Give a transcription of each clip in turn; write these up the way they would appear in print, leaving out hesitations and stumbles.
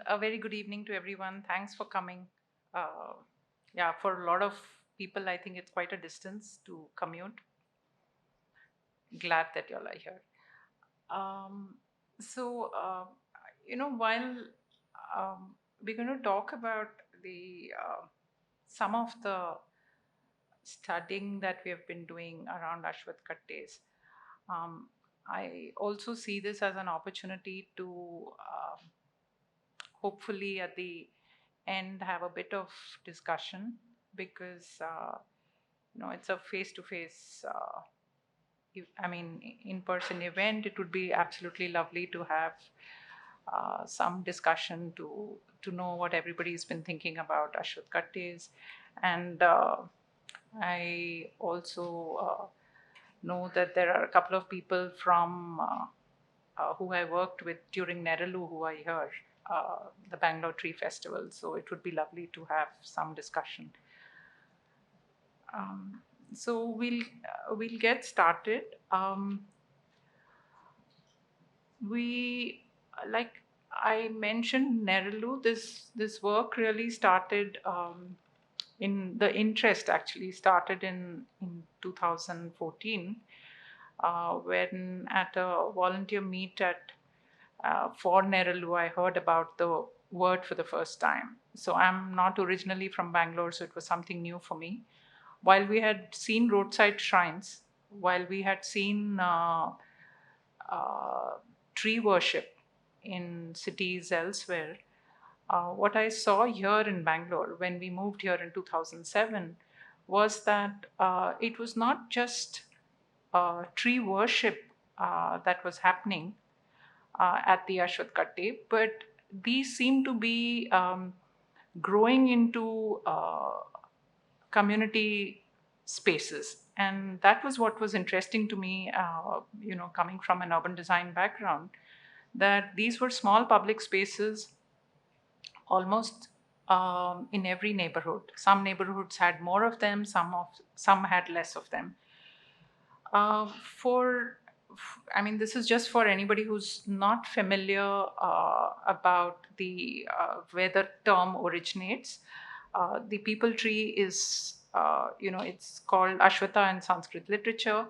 A very good evening to everyone. Thanks for coming. Uh, yeah, for a lot of people, I think it's quite a distance to commute. Glad that y'all are here. Um, while we're going to talk about the some of the studying that we have been doing around Ashwath Kattes, um, I also see this as an opportunity to hopefully at the end have a bit of discussion because it's a face-to-face in-person event. It would be absolutely lovely to have some discussion to know what everybody's been thinking about Ashwath Kattes. And I also know that there are a couple of people from who I worked with during Neralu who are here, the Bangalore Tree Festival. So it would be lovely to have some discussion. So we'll get started. We like I mentioned Neralu. This work really started in the interest actually started in 2014 when at a volunteer meet at for Neralu, I heard about the word for the first time. So I'm not originally from Bangalore, so it was something new for me. While we had seen roadside shrines, while we had seen uh, tree worship in cities elsewhere, what I saw here in Bangalore when we moved here in 2007 was that it was not just tree worship that was happening at the Ashwath Katte, but these seem to be growing into community spaces. And that was what was interesting to me, coming from an urban design background, that these were small public spaces almost in every neighborhood. Some neighborhoods had more of them, some had less of them. For I mean, this is just for anybody who's not familiar about the where the term originates. The peepul tree is, it's called Ashwata in Sanskrit literature.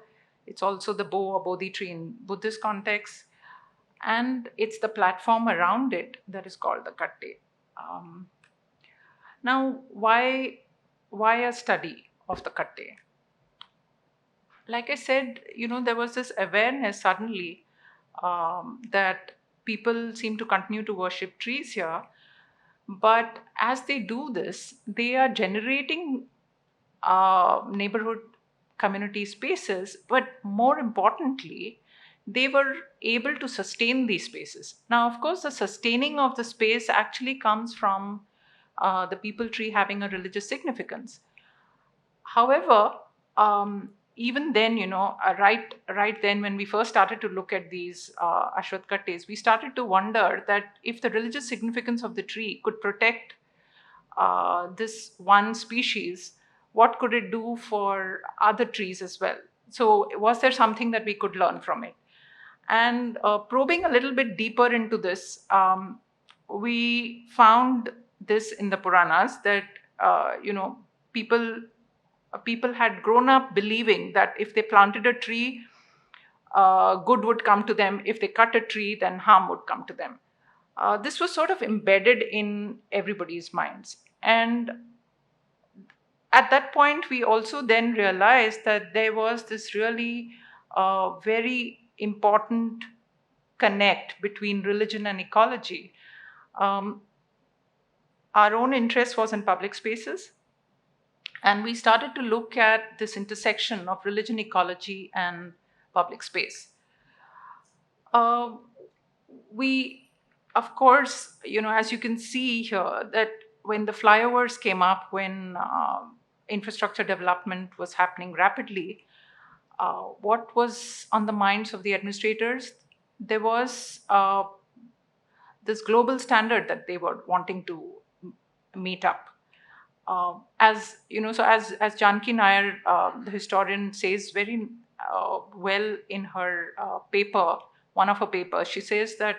It's also the Bo or Bodhi tree in Buddhist context, and it's the platform around it that is called the Katte. Um, Now, why a study of the Katte? Like I said, there was this awareness suddenly that people seem to continue to worship trees here. But as they do this, they are generating neighborhood community spaces. But more importantly, they were able to sustain these spaces. Now, of course, the sustaining of the space actually comes from the peepul tree having a religious significance. However, even then, right then when we first started to look at these Ashwath Kattes, we started to wonder that if the religious significance of the tree could protect this one species, what could it do for other trees as well? So, was there something that we could learn from it? And probing a little bit deeper into this, we found this in the Puranas that people people had grown up believing that if they planted a tree, good would come to them. If they cut a tree, then harm would come to them. This was sort of embedded in everybody's minds. And at that point, we also then realized that there was this really very important connect between religion and ecology. Um, our own interest was in public spaces, and we started to look at this intersection of religion, ecology, and public space. Uh, we, of course, as you can see here, that when the flyovers came up, when infrastructure development was happening rapidly, what was on the minds of the administrators? There was this global standard that they were wanting to meet up. As you know, so as Janki Nair, the historian, says very well in her paper, one of her papers, she says that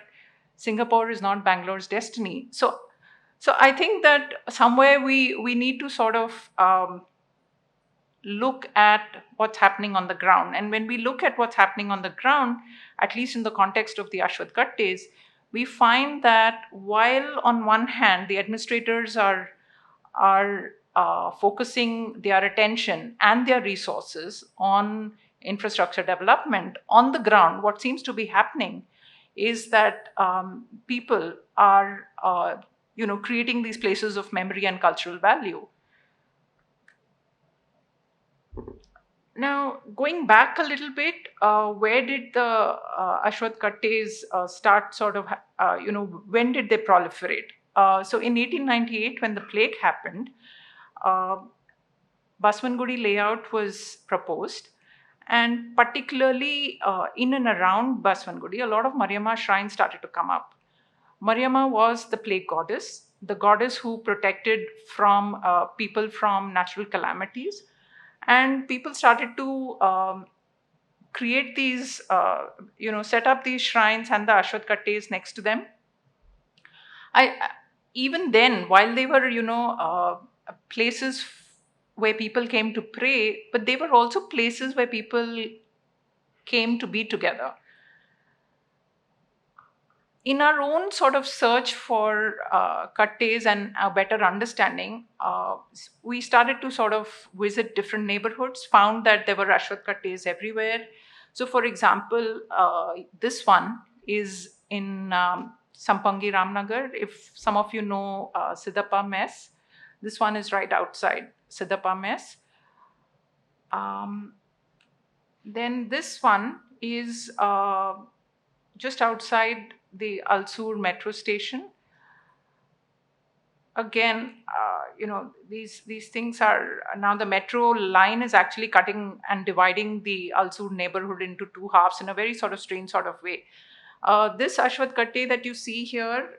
Singapore is not Bangalore's destiny. So I think that somewhere we need to sort of look at what's happening on the ground. And when we look at what's happening on the ground, at least in the context of the Ashwath Kattes, we find that while on one hand the administrators are focusing their attention and their resources on infrastructure development, on the ground what seems to be happening is that people are creating these places of memory and cultural value. Now, going back a little bit, where did the Ashwath Kattes start sort of, when did they proliferate? So in 1898, when the plague happened, uh, Baswangudi layout was proposed. And particularly in and around Baswangudi, a lot of Mariamma shrines started to come up. Mariamma was the plague goddess, the goddess who protected from people from natural calamities. And people started to create these, set up these shrines and the Ashwath Kattes next to them. Even then, while they were, places where people came to pray, but they were also places where people came to be together. In our own sort of search for Kattes and a better understanding, we started to sort of visit different neighborhoods, found that there were Ashwath Kattes everywhere. So, for example, this one is in Sampangi Ramnagar. If some of you know Siddhappa Mess, this one is right outside Siddhappa Mess. Then this one is just outside the Alsur metro station. Again, these things are now the metro line is actually cutting and dividing the Alsur neighborhood into two halves in a very sort of strange sort of way. This Ashwath Katte that you see here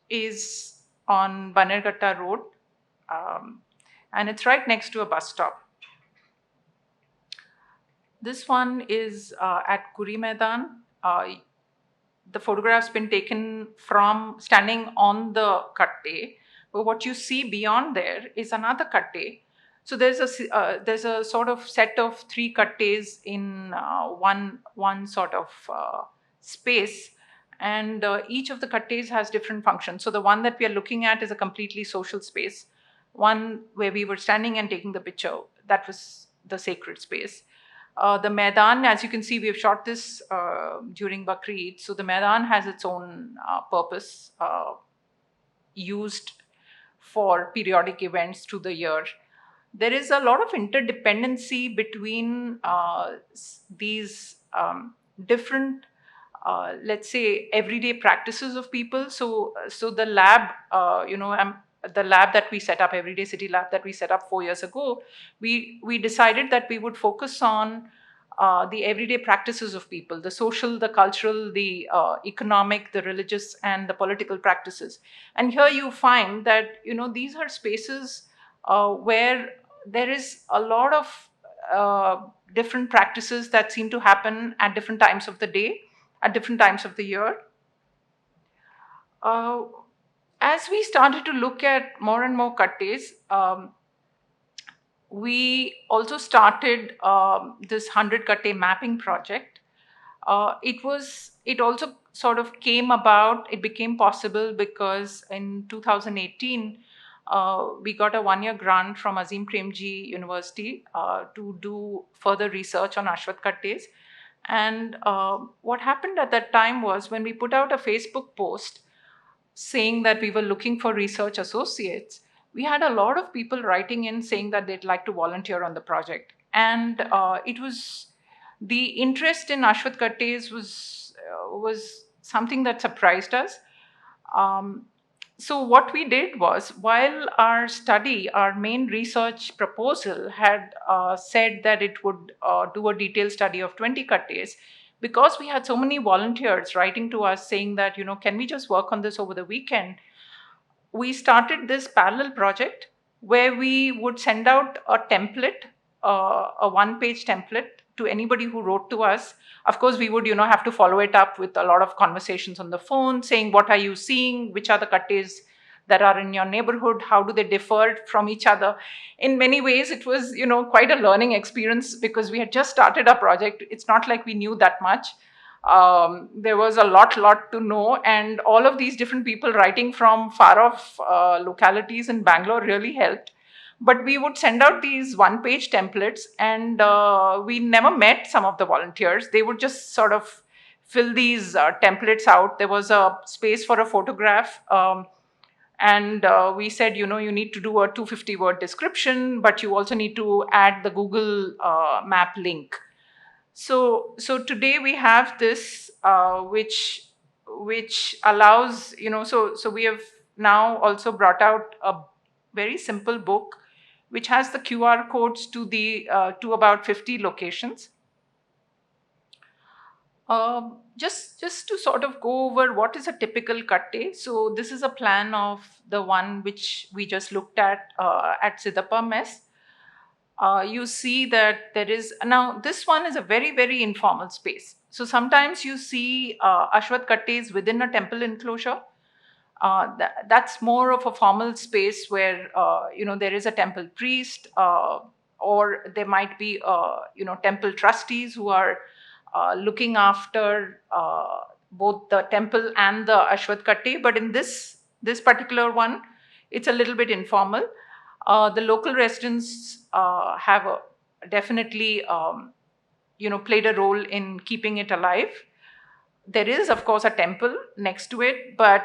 is on Banerghatta Road, and it's right next to a bus stop. This one is at Kuri Maidan. The photograph's been taken from standing on the katte, but what you see beyond there is another katte. So there's a sort of set of three kattes in one sort of space, and each of the kattes has different functions. So the one that we are looking at is a completely social space. One where we were standing and taking the picture, that was the sacred space. The Maidan, as you can see, we have shot this during Bakri. So the Maidan has its own purpose, used for periodic events through the year. There is a lot of interdependency between these different, let's say, everyday practices of people. So the lab, the lab that we set up, Everyday City Lab that we set up 4 years ago, we decided that we would focus on the everyday practices of people, the social, the cultural, the economic, the religious, and the political practices. And here you find that these are spaces where there is a lot of different practices that seem to happen at different times of the day, at different times of the year. As we started to look at more and more kattes, we also started this 100 katte mapping project. It also sort of came about, it became possible because in 2018, we got a 1-year grant from Azim Premji University to do further research on Ashwath Kattes. And what happened at that time was when we put out a Facebook post saying that we were looking for research associates, we had a lot of people writing in saying that they'd like to volunteer on the project. And it was the interest in Ashwath Kattes was something that surprised us. So what we did was, while our study, our main research proposal had said that it would do a detailed study of 20 kattes, because we had so many volunteers writing to us saying that, can we just work on this over the weekend? We started this parallel project where we would send out a template a one-page template to anybody who wrote to us. Of course, we would, have to follow it up with a lot of conversations on the phone, saying, what are you seeing? Which are the kattes that are in your neighborhood? How do they differ from each other? In many ways, it was, quite a learning experience because we had just started our project. It's not like we knew that much. There was a lot to know, and all of these different people writing from far off localities in Bangalore really helped. But we would send out these one-page templates, and we never met some of the volunteers. They would just sort of fill these templates out. There was a space for a photograph, and we said, you need to do a 250-word description, but you also need to add the Google map link. So today we have this, which allows, so we have now also brought out a very simple book which has the QR codes to about 50 locations. Just to sort of go over what is a typical katte. So this is a plan of the one which we just looked at Siddhappa Mess. You see that there is, now this one is a very, very informal space. So sometimes you see Ashwath Kattes within a temple enclosure. That's more of a formal space where, there is a temple priest, or there might be, temple trustees who are looking after both the temple and the Ashwath Katte. But in this particular one, it's a little bit informal. The local residents have definitely, played a role in keeping it alive. There is, of course, a temple next to it, but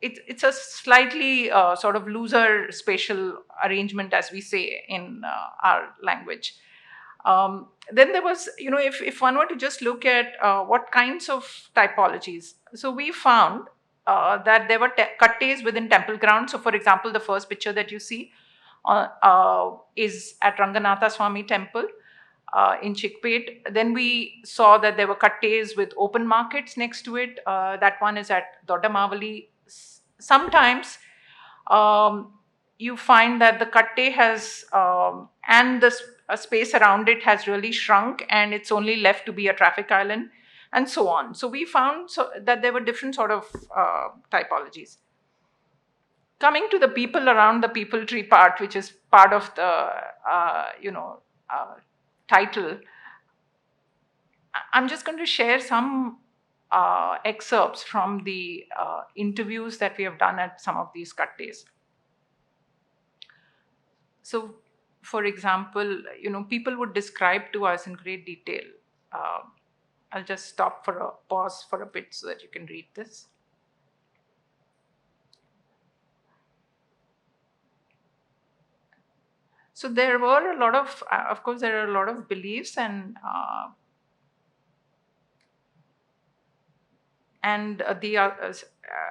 it's a slightly sort of looser spatial arrangement, as we say in our language. Then there was, if one were to just look at what kinds of typologies. So we found that there were kattes within temple grounds. So for example, the first picture that you see is at Ranganatha Swami temple in Chickpet. Then we saw that there were kattes with open markets next to it. That one is at Doddamavali. Sometimes you find that the katte has, and the space around it has really shrunk, and it's only left to be a traffic island, and so on. So we found that there were different sort of typologies. Coming to the people around the Peepul tree part, which is part of the, title, I'm just going to share some excerpts from the interviews that we have done at some of these kattes. So, for example, people would describe to us in great detail. I'll just stop for a pause for a bit so that you can read this. So there were a lot of course, there are a lot of beliefs and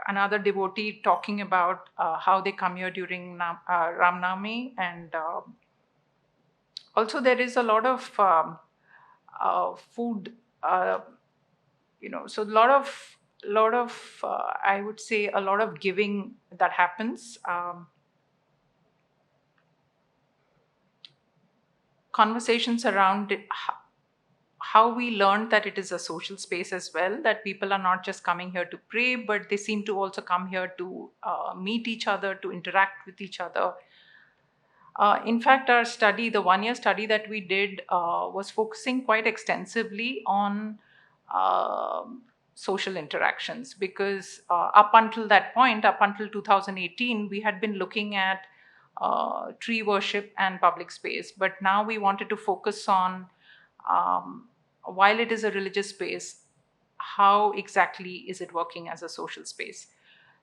another devotee talking about how they come here during Ram Navami, and also there is a lot of food, so a lot of I would say a lot of giving that happens. Conversations around it, how we learned that it is a social space as well, that people are not just coming here to pray, but they seem to also come here to meet each other, to interact with each other. In fact, our study, the one-year study that we did, was focusing quite extensively on social interactions, because up until that point, up until 2018, we had been looking at tree worship and public space. But now we wanted to focus on, while it is a religious space, how exactly is it working as a social space?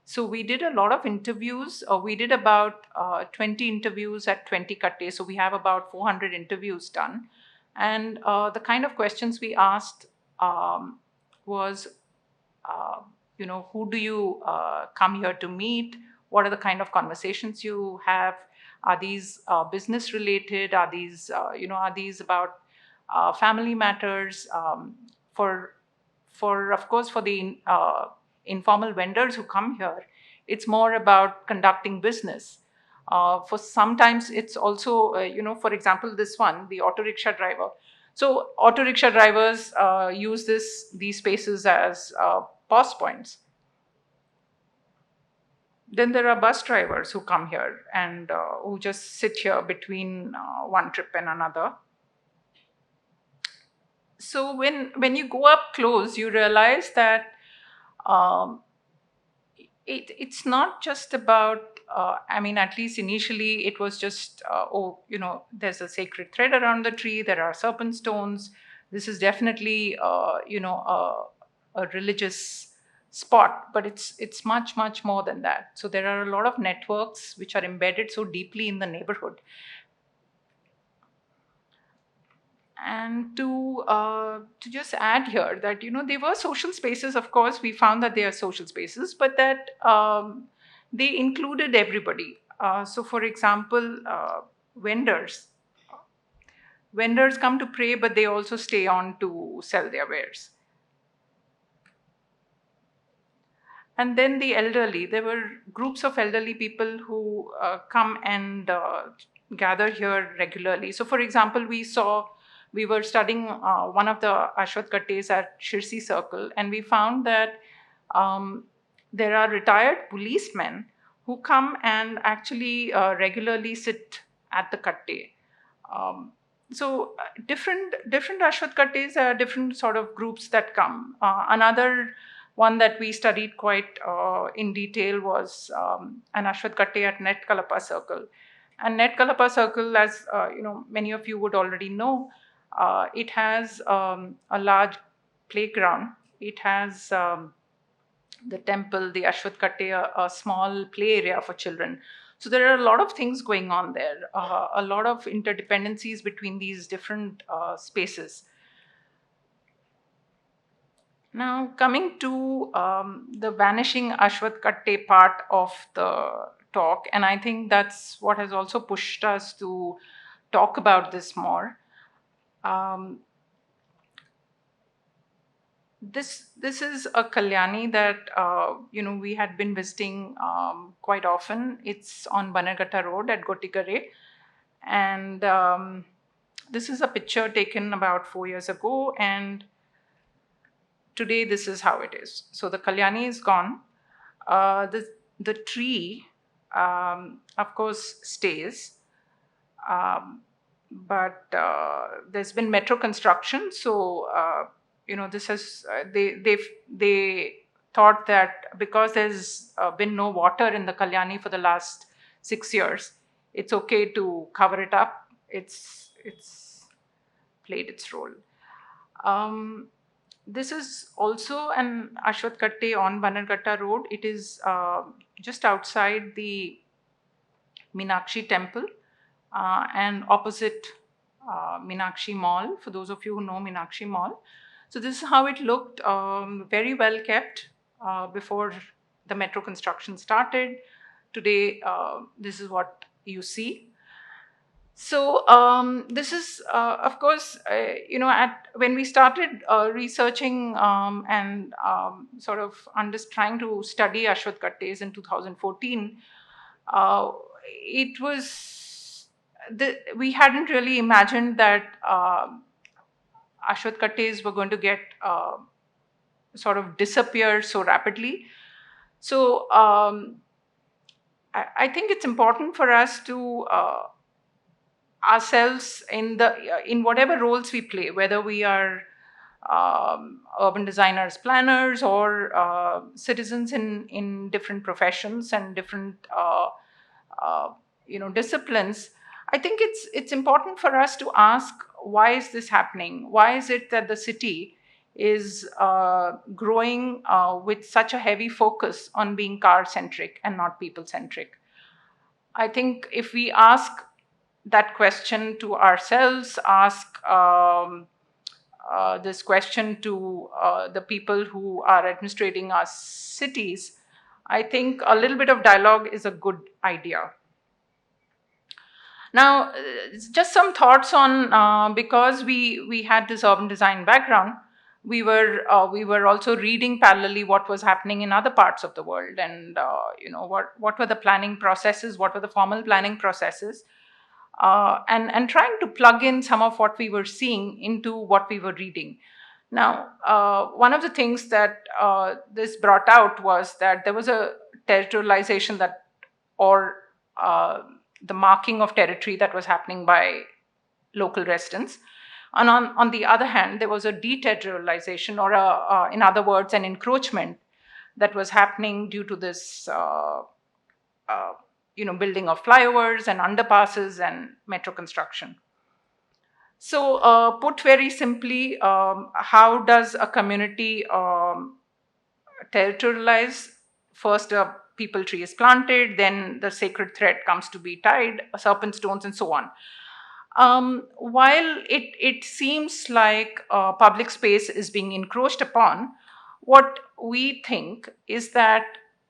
So we did a lot of interviews. We did about 20 interviews at 20 kattes. So we have about 400 interviews done. And the kind of questions we asked was, who do you come here to meet? What are the kind of conversations you have? Are these business related? Are these, are these about family matters? Of course, for the informal vendors who come here, it's more about conducting business. For sometimes it's also, for example, this one, the auto rickshaw driver. So auto rickshaw drivers use these spaces as pause points. Then there are bus drivers who come here and who just sit here between one trip and another. So when you go up close, you realize that um, it's not just about, I mean, at least initially it was just, there's a sacred thread around the tree, there are serpent stones. This is definitely, a religious spot, but it's much, much more than that. So there are a lot of networks which are embedded so deeply in the neighborhood. And to just add here that they were social spaces. Of course, we found that they are social spaces, but that they included everybody. So, for example, vendors vendors come to pray, but they also stay on to sell their wares. And then the elderly. There were groups of elderly people who come and gather here regularly. So, for example, we were studying one of the Ashwath Kattes at Shirsi Circle, and we found that um, there are retired policemen who come and actually regularly sit at the Katte. Um, different Ashwath Kattes are different sort of groups that come. Another one that we studied quite in detail was an Ashwath Katte at Net Kalapa Circle. And Net Kalapa Circle, as many of you would already know, it has a large playground. It has the temple, the Ashwath Katte, a small play area for children. So there are a lot of things going on there, a lot of interdependencies between these different spaces. Now, coming to the Vanishing Ashwath Katte part of the talk, and I think that's what has also pushed us to talk about this more. Um, this is a Kalyani that we had been visiting quite often. It's on Bannerghatta Road at Gotigare, and this is a picture taken about 4 years ago, and today this is how it is. So the Kalyani is gone. The tree, of course, stays. But there's been metro construction, so this has they thought that because there's been no water in the Kalyani for the last 6 years, it's okay to cover it up. It's played its role. This is also an Ashwath Katte on Bannerghatta Road. It is just outside the Meenakshi temple and opposite Meenakshi Mall, for those of you who know Meenakshi Mall. So this is how it looked, very well kept before the metro construction started. Today, this is what you see. So this is, of course, when we started researching and sort of trying to study Ashwath Kattes in 2014, it was we hadn't really imagined that Ashwath Kattes were going to get sort of disappear so rapidly. So I think it's important for us to ourselves in whatever roles we play, whether we are urban designers, planners, or citizens in different professions and different disciplines. I think it's important for us to ask, why is this happening? Why is it that the city is growing with such a heavy focus on being car centric and not people centric? I think if we ask that question to ourselves, ask this question to the people who are administrating our cities, I think a little bit of dialogue is a good idea. Now, just some thoughts on, because we had this urban design background, we were also reading parallelly what was happening in other parts of the world, and what were the planning processes, what were the formal planning processes, and trying to plug in some of what we were seeing into what we were reading. Now, one of the things that this brought out was that there was a territorialization that, or the marking of territory that was happening by local residents. And on the other hand, there was a deterritorialization, or in other words, an encroachment that was happening due to this uh, building of flyovers and underpasses and metro construction. So, put very simply, how does a community territorialize? First, a people tree is planted, then the sacred thread comes to be tied, serpent stones, and so on. While it seems like public space is being encroached upon, what we think is that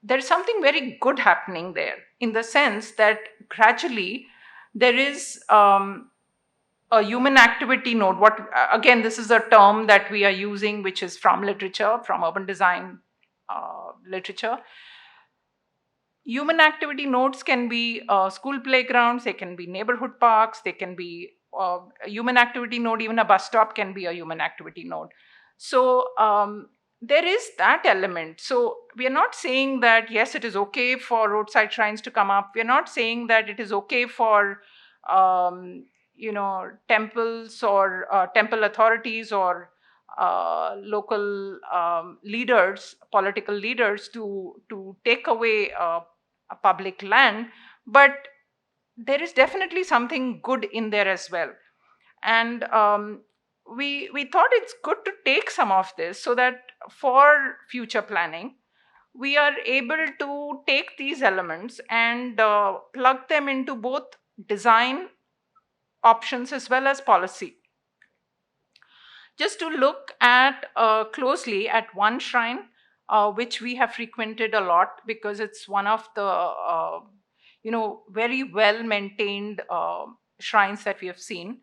there's something very good happening there, in the sense that gradually there is a human activity node. What again, this is a term that we are using, which is from literature, from urban design literature. Human activity nodes can be school playgrounds, they can be neighborhood parks, they can be a human activity node, even a bus stop can be a human activity node. So there is that element. So we are not saying that, yes, it is okay for roadside shrines to come up. We are not saying that it is okay for temples or temple authorities or local leaders, political leaders, to take away a public land, but there is definitely something good in there as well. And we thought it's good to take some of this, so that for future planning we are able to take these elements and plug them into both design options as well as policy. Just to look at closely at one shrine, which we have frequented a lot because it's one of the very well maintained shrines that we have seen.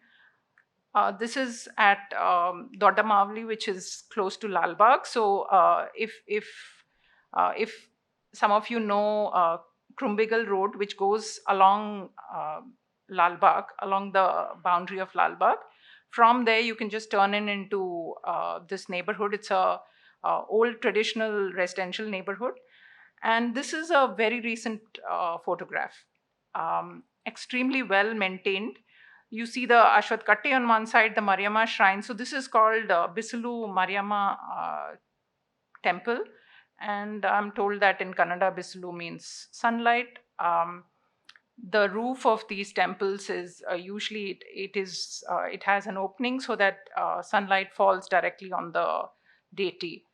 This is at Dodda, which is close to Lalbagh. So if some of you know Krumbigal Road, which goes along Lalbagh, along the boundary of Lalbagh, from there you can just turn into this neighborhood. It's a old traditional residential neighborhood, and this is a very recent photograph, extremely well maintained. You see the Ashwath Katte on one side, the Mariamma shrine. So this is called Bisulu Mariamma temple, and I'm told that in Kannada Bisulu means sunlight. The roof of these temples is usually it has an opening so that sunlight falls directly on the deity.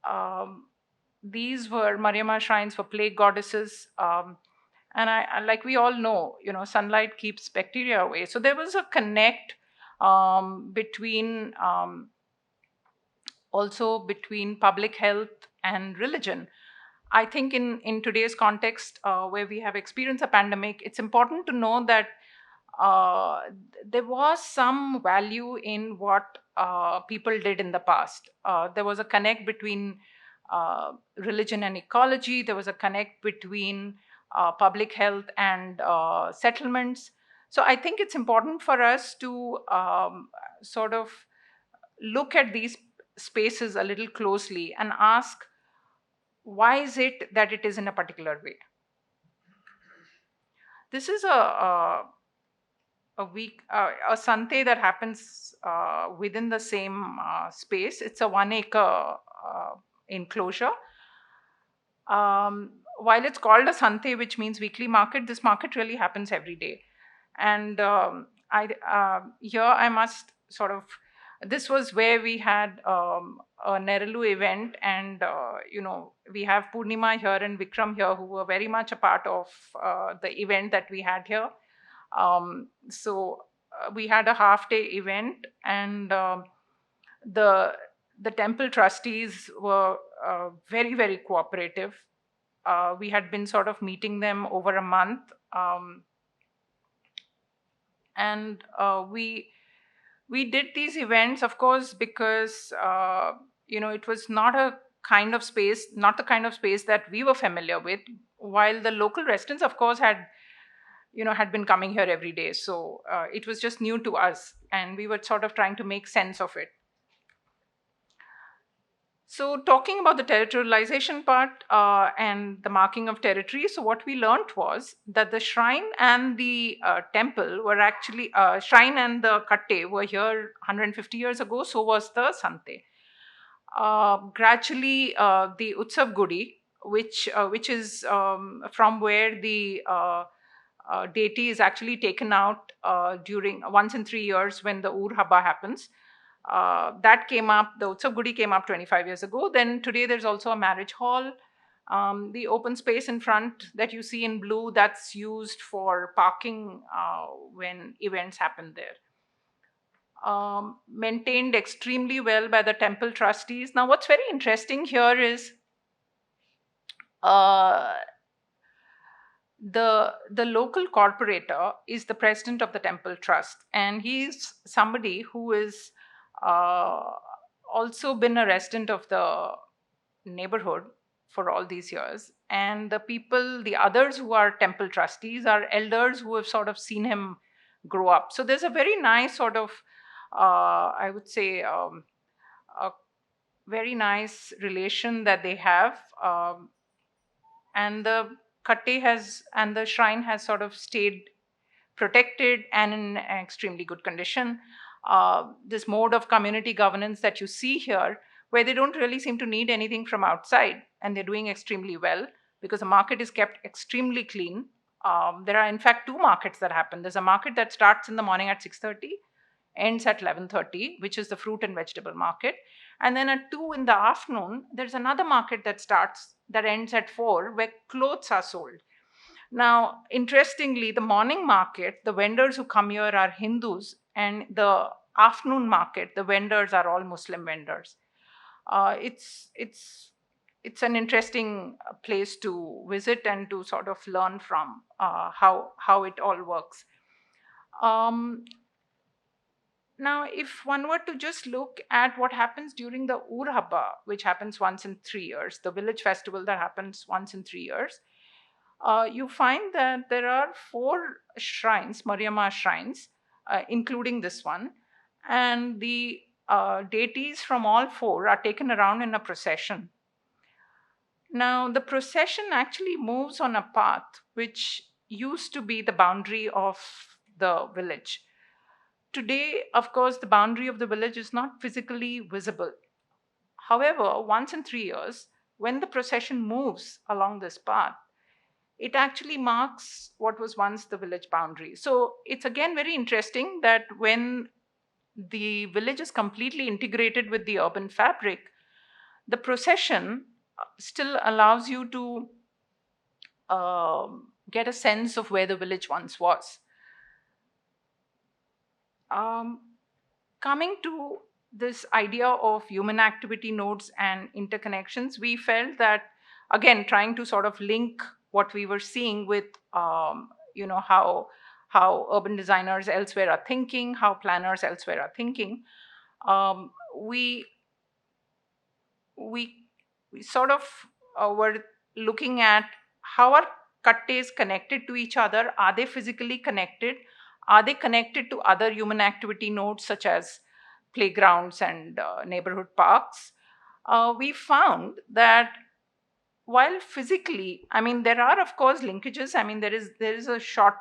Um, these were Mariamma shrines for plague goddesses. And like we all know, sunlight keeps bacteria away. So there was a connect between also between public health and religion. I think in today's context, where we have experienced a pandemic, it's important to know that uh, there was some value in what people did in the past. There was a connect between religion and ecology. There was a connect between public health and settlements. So I think it's important for us to sort of look at these spaces a little closely and ask, why is it that it is in a particular way? This is a week a sante that happens within the same space. It's a 1 acre enclosure. While it's called a sante, which means weekly market, this market really happens every day. And I here I must sort of, this was where we had a Neralu event, and we have Purnima here and Vikram here, who were very much a part of the event that we had here. So we had a half day event, and the the temple trustees were very, very cooperative. We had been sort of meeting them over a month, and we We did these events, of course, because it was not a kind of space, not the kind of space that we were familiar with. While the local residents, of course, had been coming here every day, so it was just new to us, and we were sort of trying to make sense of it. So, talking about the territorialization part and the marking of territory, so what we learned was that the shrine and the temple were actually, shrine and the katte were here 150 years ago, so was the Sante. Gradually, the Utsav Gudi, which is from where the deity is actually taken out during once in 3 years when the Ur Haba happens. That came up, the Utsav Gudi came up 25 years ago. Then today there's also a marriage hall. The open space in front that you see in blue, that's used for parking when events happen there. Maintained extremely well by the temple trustees. Now, what's very interesting here is uh, the local corporator is the president of the temple trust, and he's somebody who is uh, also been a resident of the neighborhood for all these years. And the people, the others who are temple trustees, are elders who have sort of seen him grow up. So there's a very nice sort of, I would say, a very nice relation that they have. And the katte has, and the shrine has sort of stayed protected and in extremely good condition. This mode of community governance that you see here, where they don't really seem to need anything from outside, and they're doing extremely well because the market is kept extremely clean. There are, in fact, two markets that happen. There's a market that starts in the morning at 6:30, ends at 11:30, which is the fruit and vegetable market. And then at 2 in the afternoon, there's another market that ends at 4, where clothes are sold. Now, interestingly, the morning market, the vendors who come here are Hindus, and the afternoon market, the vendors are all Muslim vendors. It's an interesting place to visit and to sort of learn from how it all works. Um, Now, if one were to just look at what happens during the Ur Haba, which happens once in 3 years, the village festival that happens once in 3 years, you find that there are four shrines, Mariamma shrines, including this one, and the deities from all four are taken around in a procession. Now, the procession actually moves on a path which used to be the boundary of the village. Today, of course, the boundary of the village is not physically visible. However, once in 3 years, when the procession moves along this path, it actually marks what was once the village boundary. So it's again very interesting that when the village is completely integrated with the urban fabric, the procession still allows you to get a sense of where the village once was. Um, Coming to this idea of human activity nodes and interconnections, we felt that, again, trying to sort of link what we were seeing with, how urban designers elsewhere are thinking, how planners elsewhere are thinking. um, we we we sort of were looking at how are kattes connected to each other. Are they physically connected? Are they connected to other human activity nodes such as playgrounds and neighborhood parks? We found that while physically, I mean, there are of course linkages. I mean, there is a short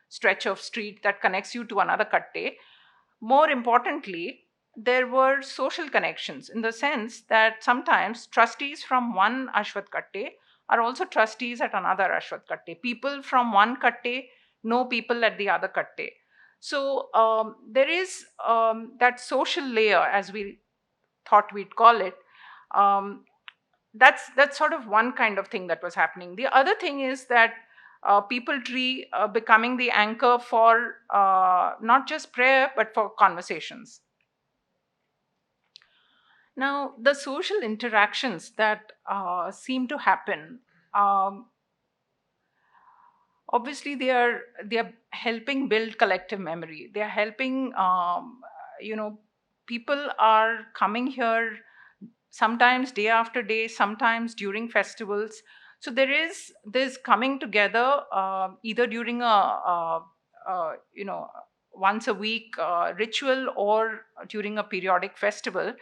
stretch of street that connects you to another katte. More importantly, there were social connections in the sense that sometimes trustees from one Ashwath Katte are also trustees at another Ashwath Katte. People from one Katte know people at the other Katte. So there is that social layer, as we thought we'd call it. Um, that's sort of one kind of thing that was happening. The other thing is that people tree becoming the anchor for not just prayer but for conversations. Now, the social interactions that seem to happen, um, obviously they are helping build collective memory. They are helping people are coming here sometimes day after day, sometimes during festivals. So there is this coming together, either during a once a week ritual, or during a periodic festival,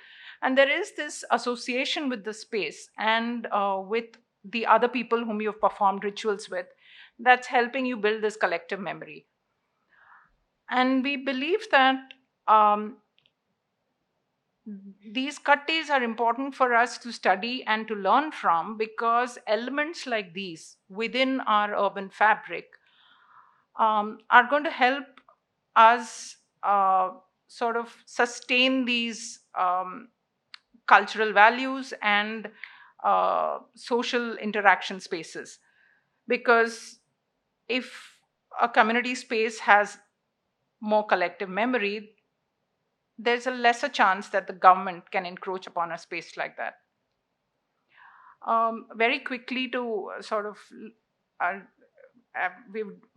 and there is this association with the space and with the other people whom you've performed rituals with, that's helping you build this collective memory. And we believe that um, these kattes are important for us to study and to learn from, because elements like these within our urban fabric are going to help us sort of sustain these cultural values and social interaction spaces. Because if a community space has more collective memory, there's a lesser chance that the government can encroach upon a space like that. Very quickly to sort of, uh,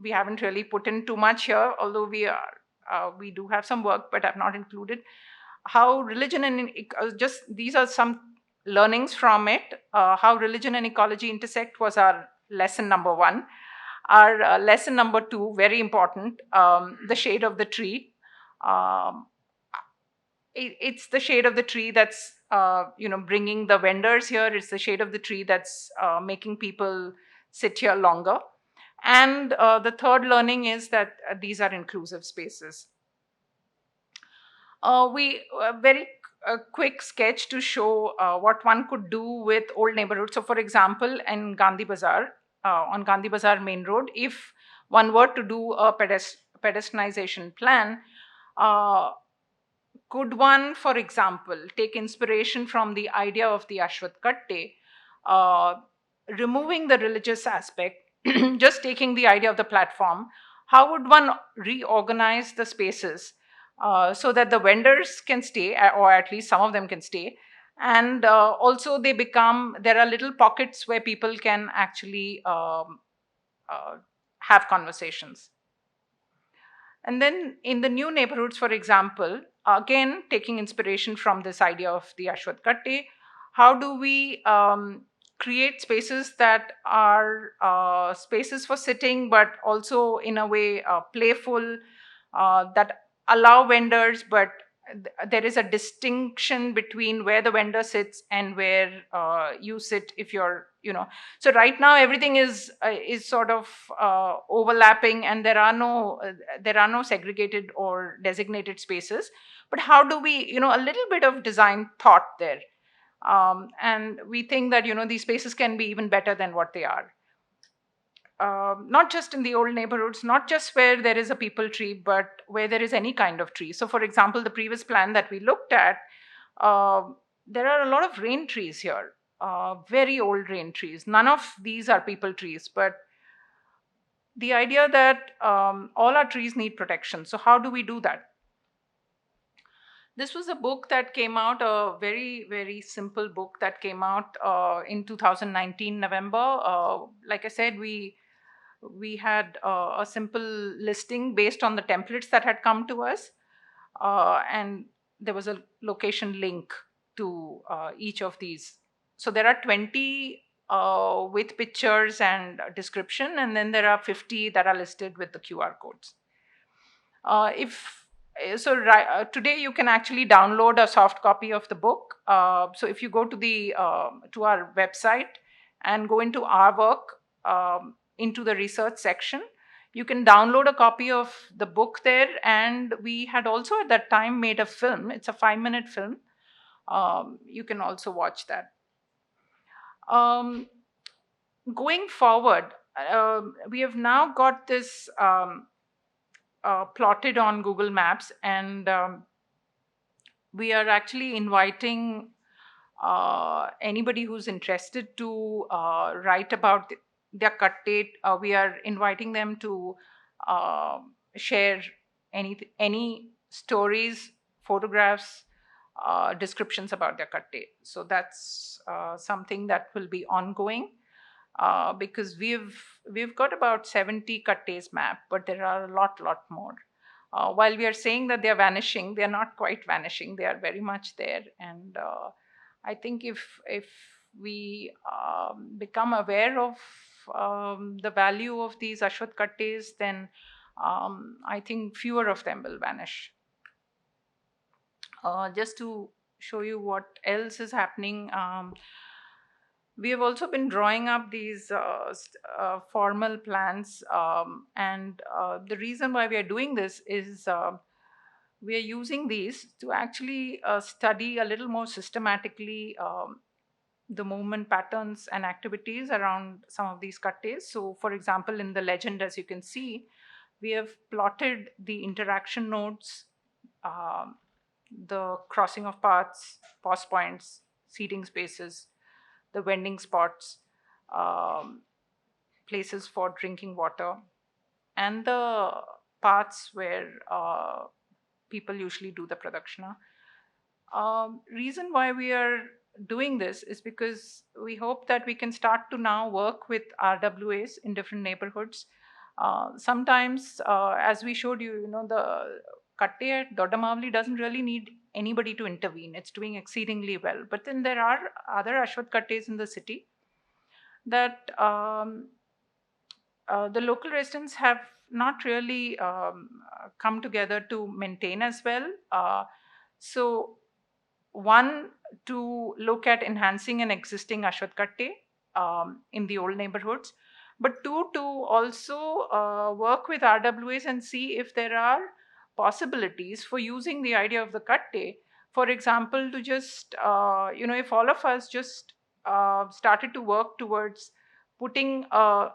we haven't really put in too much here, although we do have some work, but I've not included how religion and just these are some learnings from it. How religion and ecology intersect was our lesson number one. Our lesson number two, very important, the shade of the tree. Um, it's the shade of the tree that's bringing the vendors here. It's the shade of the tree that's making people sit here longer. And the third learning is that these are inclusive spaces. We very quick sketch to show what one could do with old neighborhoods. So, for example, in Gandhi Bazaar, on Gandhi Bazaar main road, if one were to do a pedestrianization plan, uh, could one, for example, take inspiration from the idea of the Ashwath Katte, uh, removing the religious aspect, just taking the idea of the platform? How would one reorganize the spaces so that the vendors can stay, or at least some of them can stay? And also, there are little pockets where people can actually uh, have conversations. And then in the new neighborhoods, for example, again taking inspiration from this idea of the Ashwath Katte, how do we create spaces that are spaces for sitting, but also in a way playful, that allow vendors, but there is a distinction between where the vendor sits and where you sit if you're, so right now everything is sort of overlapping, and there are no segregated or designated spaces. But how do we, a little bit of design thought there, and we think that these spaces can be even better than what they are. Not just in the old neighborhoods, not just where there is a people tree, but where there is any kind of tree. So, for example, the previous plan that we looked at, uh, there are a lot of rain trees here, very old rain trees. None of these are people trees, but the idea that all our trees need protection. So, how do we do that? This was a book that came out, a very, very simple book that came out in 2019 November. Like I said, we had a simple listing based on the templates that had come to us, and there was a location link to each of these. So there are 20 with pictures and description, and then there are 50 that are listed with the QR codes. If so Today you can actually download a soft copy of the book. So if you go to our website and go into our work, into the research section, you can download a copy of the book there. And we had also at that time made a film. It's a 5-minute film. You can also watch that. um, Going forward, we have now got this plotted on Google Maps, and we are actually inviting anybody who's interested to write about their cut date. We are inviting them to uh, share any stories, photographs, descriptions about their cut date. So that's something that will be ongoing, because we've got about 70 cut days map, but there are a lot more. While we are saying that they are vanishing, they are not quite vanishing. They are very much there. And I think if we become aware of the value of these Ashwath Kattes, then I think fewer of them will vanish. Just to show you what else is happening, we have also been drawing up these formal plans, and the reason why we are doing this is we are using these to actually study a little more systematically the movement patterns and activities around some of these kattes. So, for example, in the legend, as you can see, we have plotted the interaction nodes, um, the crossing of paths, pause points, seating spaces, the vending spots, um, places for drinking water, and the paths where people usually do the pradakshina. Reason why we are doing this is because we hope that we can start to now work with RWAs in different neighborhoods. Sometimes, as we showed you, the Katte at Dodamavli doesn't really need anybody to intervene. It's doing exceedingly well. But then there are other Ashwath Kattes in the city that the local residents have not really come together to maintain as well. So one, to look at enhancing an existing Ashwath Katte in the old neighborhoods, but two, to also work with RWAs and see if there are possibilities for using the idea of the Katte. For example, to just, if all of us just started to work towards putting a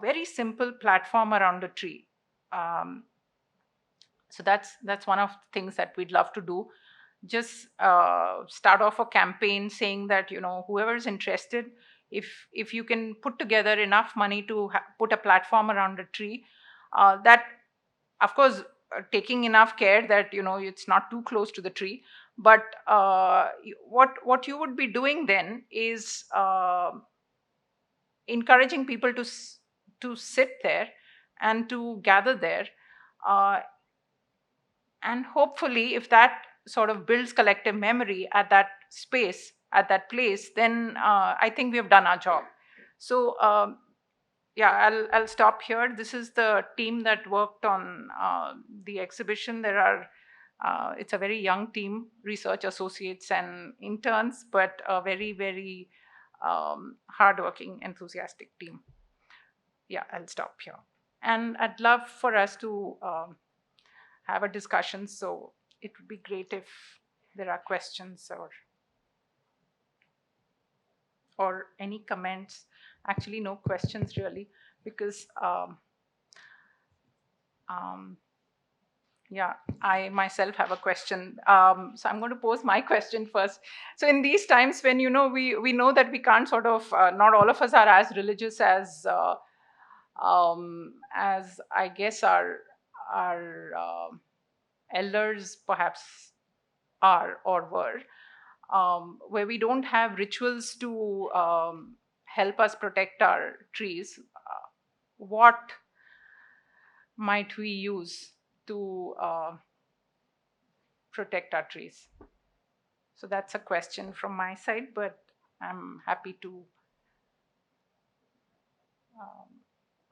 very simple platform around a tree. So that's one of the things that we'd love to do. Just start off a campaign saying that whoever is interested, if you can put together enough money to put a platform around a tree, that, of course, taking enough care that it's not too close to the tree. But what you would be doing then is encouraging people to sit there and to gather there, uh, and hopefully if that sort of builds collective memory at that space, at that place, then I think we have done our job. So yeah, I'll stop here. This is the team that worked on the exhibition. There are it's a very young team, research associates and interns, but a very, very hardworking, enthusiastic team. Yeah, I'll stop here. And I'd love for us to have a discussion. So it would be great if there are questions or any comments. Actually, no questions really, because yeah, I myself have a question. So I'm going to pose my question first. So in these times when we know that we can't sort of not all of us are as religious as I guess our elders perhaps are or were, where we don't have rituals to help us protect our trees. What might we use to protect our trees? So that's a question from my side, but I'm happy to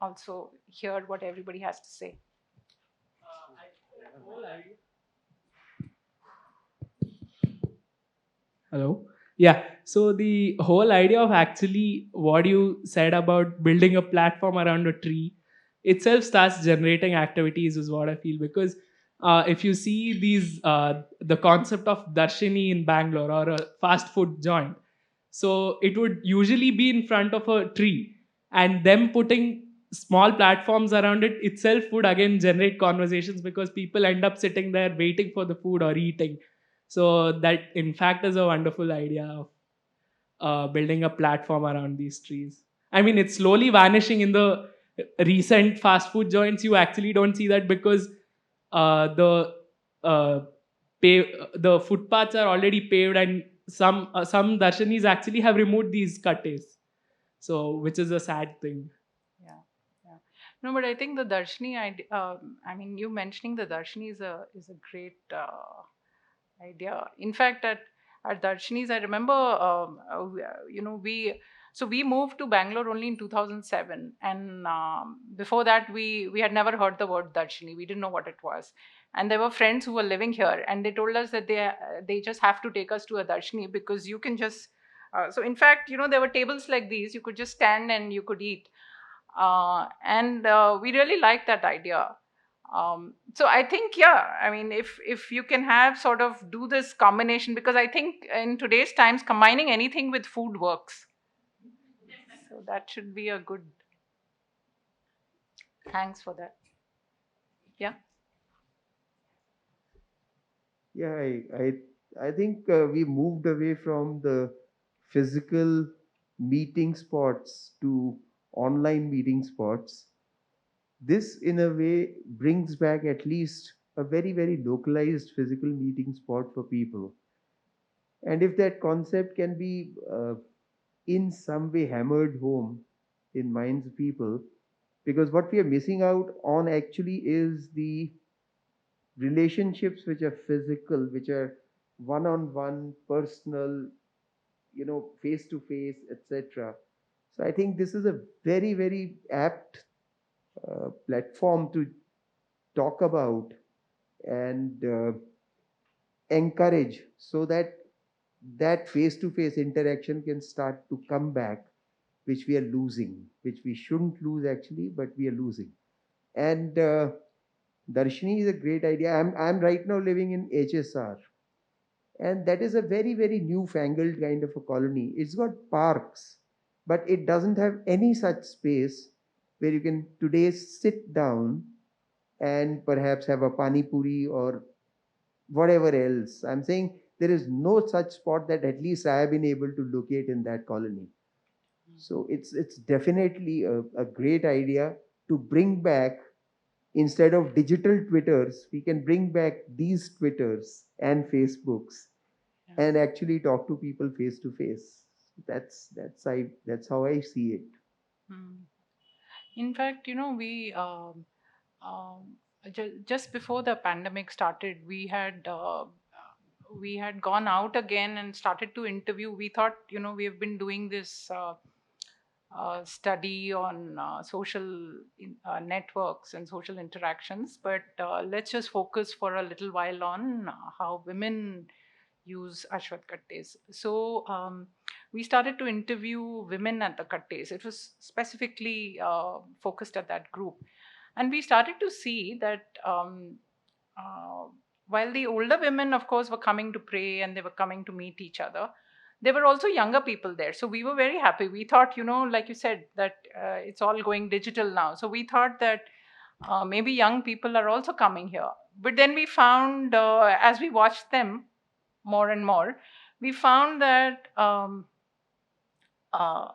also hear what everybody has to say. Hello. Yeah. So the whole idea of actually what you said about building a platform around a tree itself starts generating activities is what I feel, because if you see these the concept of Darshani in Bangalore or a fast food joint, so it would usually be in front of a tree, and them putting small platforms around it itself would again generate conversations because people end up sitting there waiting for the food or eating. So that in fact is a wonderful idea of building a platform around these trees. I mean, it's slowly vanishing in the recent fast food joints. You actually don't see that because the uh, the footpaths are already paved, and some darshanis actually have removed these kattes. So, which is a sad thing. Yeah, yeah. No, but I think the Darshani, I mean, you mentioning the Darshani is a great idea. In fact, at Darshini's, I remember, we moved to Bangalore only in 2007, and before that, we had never heard the word Darshini. We didn't know what it was, and there were friends who were living here, and they told us that they just have to take us to a Darshini because you can just. So in fact, there were tables like these. You could just stand and you could eat, and we really like that idea. So I think, yeah, I mean, if you can have sort of do this combination, because I think in today's times combining anything with food works, so that should be a good. Thanks for that. Yeah. Yeah, I think we moved away from the physical meeting spots to online meeting spots. This, in a way, brings back at least a very, very localized physical meeting spot for people. And if that concept can be in some way hammered home in minds of people, because what we are missing out on actually is the relationships which are physical, which are one on one, personal, face to face, etc. So I think this is a very, very apt platform to talk about and encourage, so that that face to face interaction can start to come back, which we are losing, which we shouldn't lose actually, but we are losing. And Darshini is a great idea. I'm right now living in HSR, and that is a very, very newfangled kind of a colony. It's got parks, but it doesn't have any such space where you can today sit down and perhaps have a pani puri or whatever else. I'm saying there is no such spot that at least I have been able to locate in that colony. So it's definitely a great idea to bring back, instead of digital Twitters, we can bring back these Twitters and Facebooks and actually talk to people face to face. That's how I see it. Hmm. In fact, just before the pandemic started, we had gone out again and started to interview. We thought, we have been doing this study on networks and social interactions, but let's just focus for a little while on how women use Ashwath Kattes. So we started to interview women at the Kattes. It was specifically focused at that group. And we started to see that uh, while the older women, of course, were coming to pray and they were coming to meet each other, there were also younger people there. So we were very happy. We thought, like you said, that it's all going digital now. So we thought that maybe young people are also coming here. But then we found, as we watched them more and more, we found that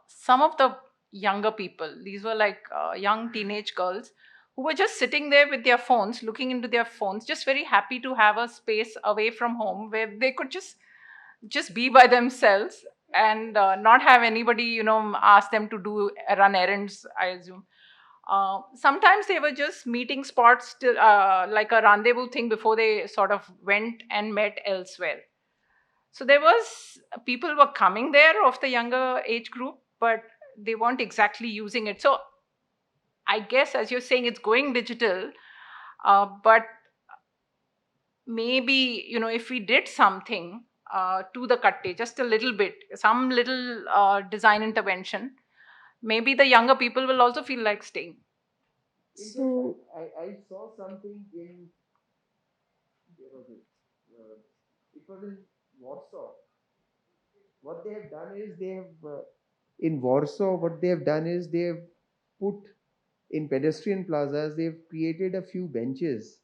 some of the younger people, these were like young teenage girls, who were just sitting there with their phones, looking into their phones, just very happy to have a space away from home where they could just be by themselves and not have anybody ask them to do run errands, I assume. Sometimes they were just meeting spots to, like a rendezvous thing before they sort of went and met elsewhere. So there was people were coming there of the younger age group, but they weren't exactly using it. So I guess, as you're saying, it's going digital, but maybe if we did something to the katte, just a little bit, some little design intervention, maybe the younger people will also feel like staying. In fact, I saw something in, where was it? It was in Warsaw. What they have done is they have in Warsaw. What they have done is they have put in pedestrian plazas. They've created a few benches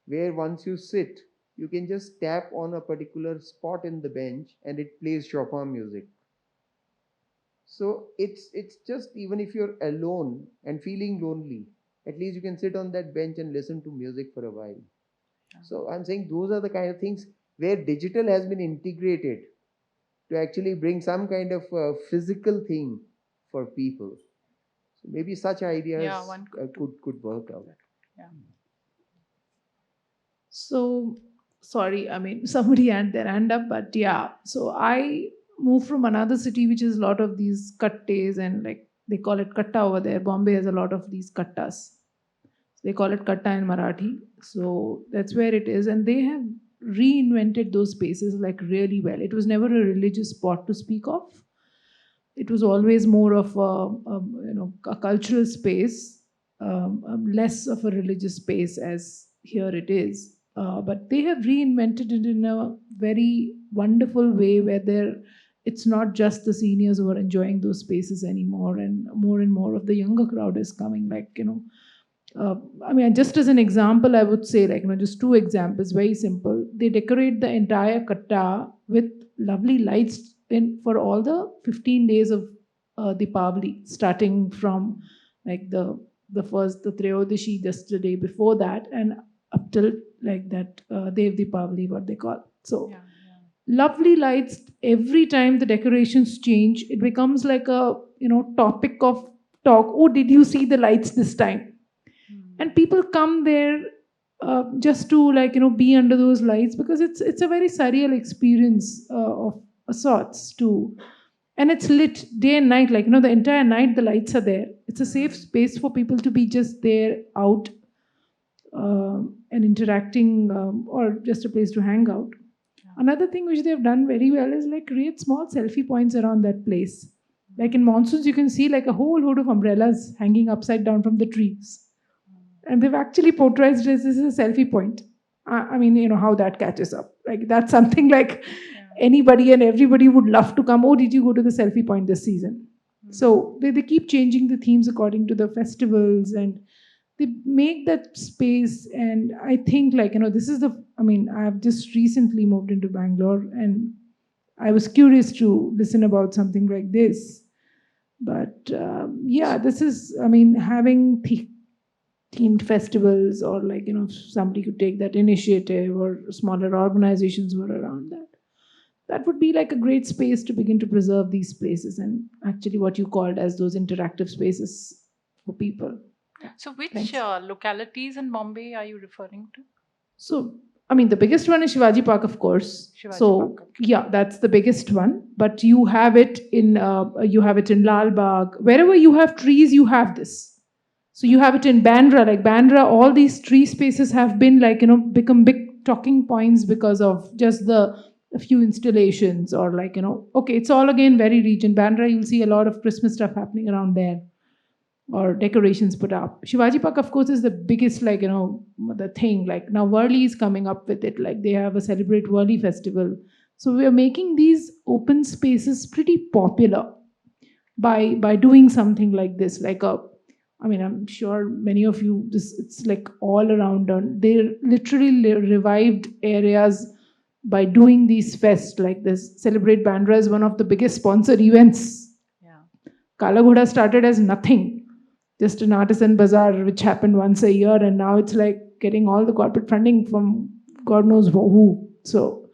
where once you sit, you can just tap on a particular spot in the bench and it plays Chopin music. So it's just, even if you're alone and feeling lonely, at least you can sit on that bench and listen to music for a while. So I'm saying those are the kind of things where digital has been integrated to actually bring some kind of physical thing for people. So maybe such ideas Yeah, one could do. could work out. Yeah. So, sorry, I mean, somebody had their hand up, but yeah. So I moved from another city which is a lot of these kattes, and like they call it katta over there. Bombay has a lot of these kattas. They call it katta in Marathi. So that's where it is. And they have reinvented those spaces like really well. It was never a religious spot to speak of. It was always more of a cultural space, less of a religious space as here it is. But they have reinvented it in a very wonderful way where it's not just the seniors who are enjoying those spaces anymore, and more of the younger crowd is coming. I mean, just as an example, I would say, just two examples, very simple. They decorate the entire katta with lovely lights in for all the 15 days of Deepavali, starting from like the Trayodasi, just the day before that, and up till like that Dev Deepavali, what they call. So Yeah. lovely lights. Every time the decorations change, it becomes like a topic of talk. Oh, did you see the lights this time? And people come there just to be under those lights, because it's a very surreal experience of sorts too. And it's lit day and night, the entire night the lights are there. It's a safe space for people to be just there out and interacting, or just a place to hang out. Another thing which they've done very well is like create small selfie points around that place. Like in monsoons, you can see like a whole load of umbrellas hanging upside down from the trees. And they've actually portrayed this as a selfie point. I mean, how that catches up. Like that's something like anybody and everybody would love to come. Oh, did you go to the selfie point this season? So they keep changing the themes according to the festivals, and they make that space. And I think this is I've just recently moved into Bangalore, and I was curious to listen about something like this. But yeah, this is, having themed festivals, or somebody could take that initiative, or smaller organizations were around that would be like a great space to begin to preserve these places, and actually what you called as those interactive spaces for people. So, which Thanks. localities in Bombay are you referring to? So, the biggest one is Shivaji Park, of course. Shivaji Park. Yeah, that's the biggest one. But you have it in Lal Bagh. Wherever you have trees, you have this. So you have it in Bandra. Like Bandra, all these tree spaces have been become big talking points because of just a few installations, or okay, it's all again very region. Bandra, you'll see a lot of Christmas stuff happening around there, or decorations put up. Shivaji Park, of course, is the biggest, the thing. Like now, Worli is coming up with it. Like they have a Celebrate Worli festival. So we are making these open spaces pretty popular by doing something like this. I'm sure many of you, it's like all around. They literally revived areas by doing these fests like this. Celebrate Bandra is one of the biggest sponsored events. Yeah. Kala Ghoda started as nothing, just an artisan bazaar which happened once a year, and now it's like getting all the corporate funding from God knows who. So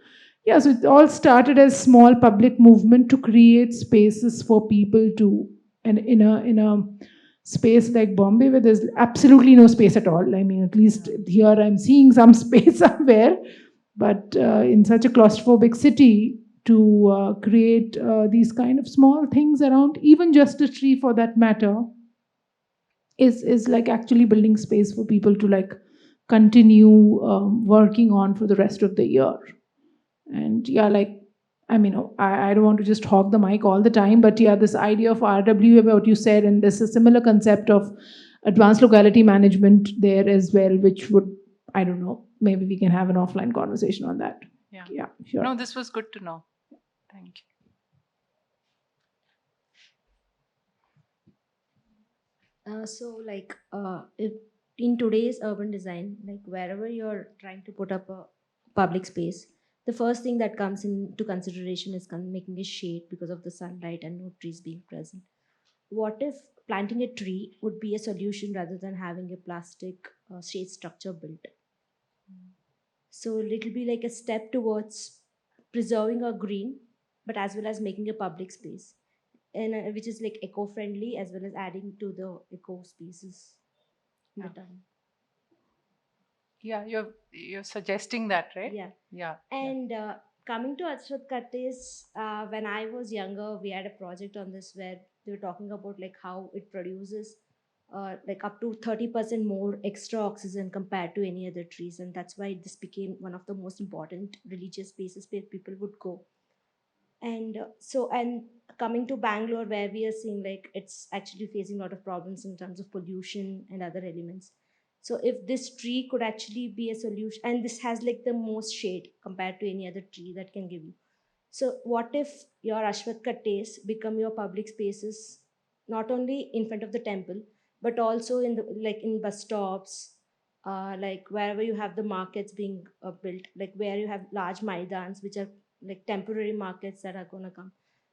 yeah, so it all started as small public movement to create spaces for people to, and in a space like Bombay where there's absolutely no space at all. I mean, at least here I'm seeing some space somewhere, but in such a claustrophobic city, to create these kind of small things around, even just a tree for that matter, is like actually building space for people to like continue working on for the rest of the year. And yeah, I don't want to just hog the mic all the time, but yeah, this idea of RW, what you said, and there's a similar concept of advanced locality management there as well, which would, I don't know, maybe we can have an offline conversation on that. Yeah, sure. No, this was good to know. Thank you. If in today's urban design, like wherever you're trying to put up a public space, the first thing that comes into consideration is making a shade because of the sunlight and no trees being present. What if planting a tree would be a solution rather than having a plastic shade structure built? So it'll be like a step towards preserving our green, but as well as making a public space. and which is like eco-friendly as well as adding to the eco spaces in the Yeah. town. Yeah, you're suggesting that, right? Yeah. Yeah. And coming to Ashwath Kattes, when I was younger, we had a project on this where they were talking about like how it produces like up to 30% more extra oxygen compared to any other trees, and that's why this became one of the most important religious spaces where people would go. And and coming to Bangalore, where we are seeing like it's actually facing a lot of problems in terms of pollution and other elements. So if this tree could actually be a solution, and this has like the most shade compared to any other tree that can give you. So what if your Ashwath Kattes become your public spaces, not only in front of the temple, but also in the like in bus stops, like wherever you have the markets being built, like where you have large maidans, which are like temporary markets that are gonna come.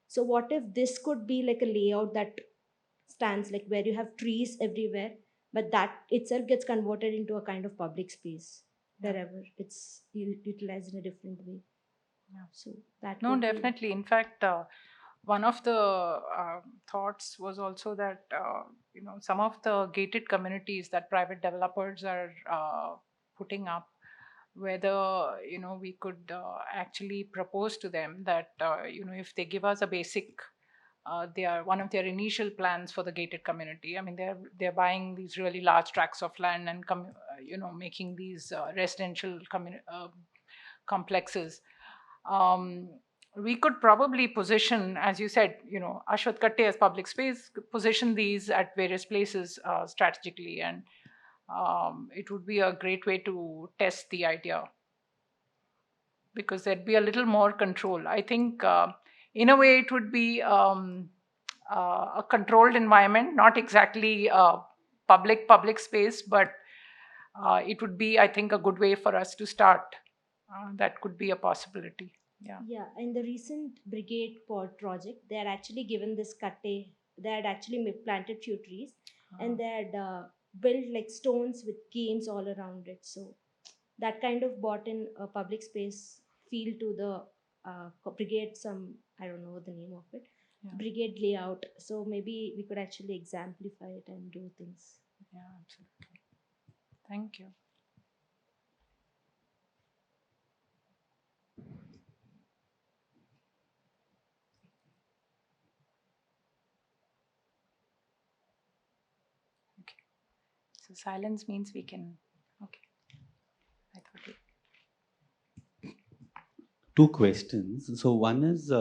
So what if this could be like a layout that stands like where you have trees everywhere, but that itself gets converted into a kind of public space Yeah. wherever it's utilized in a different way. Yeah. So that No, could be. definitely. In fact, one of the thoughts was also that some of the gated communities that private developers are putting up, whether we could actually propose to them that if they give us a basic, they are one of their initial plans for the gated community. I mean, they're buying these really large tracts of land and making these residential complexes. um, we could probably position, as you said, Ashwath Katte as public space, position these at various places strategically, and it would be a great way to test the idea, because there'd be a little more control. I think, in a way, it would be a controlled environment, not exactly public space, but it would be, I think, a good way for us to start. That could be a possibility. Yeah. Yeah, in the recent Brigade Pod project, they had actually given this katte, they had actually planted few trees, and they had built like stones with games all around it. So that kind of brought in a public space feel to the brigade, some, I don't know the name of it, Yeah. brigade layout. So maybe we could actually exemplify it and do things. Yeah, absolutely. Thank you. Okay. So silence means we can. Okay. I thought it. Two questions. So one is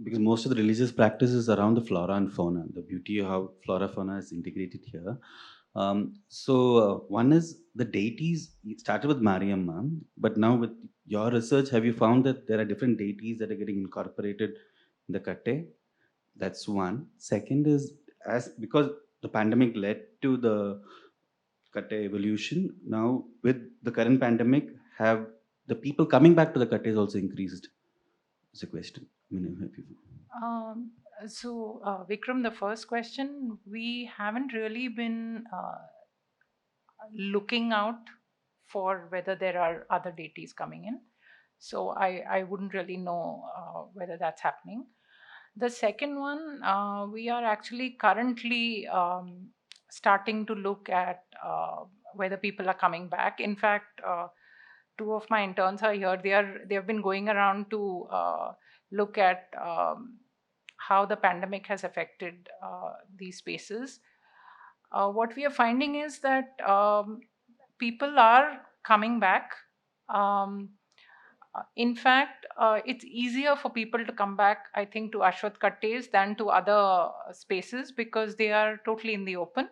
because most of the religious practices around the flora and fauna, the beauty of how flora fauna is integrated here. One is the deities. It started with Mariamma, but now with your research, have you found that there are different deities that are getting incorporated in the Katte? That's one. Second is, as because the pandemic led to the Katte evolution, now with the current pandemic, have the people coming back to the Katte is also increased? Is a question. I mean, have you... Vikram, the first question, we haven't really been looking out for whether there are other deities coming in. So I wouldn't really know whether that's happening. The second one, we are actually currently starting to look at whether people are coming back. In fact, two of my interns are here. They have been going around to look at how the pandemic has affected these spaces. What we are finding is that people are coming back. Um, in fact, it's easier for people to come back, I think, to Ashwath Kattes than to other spaces, because they are totally in the open.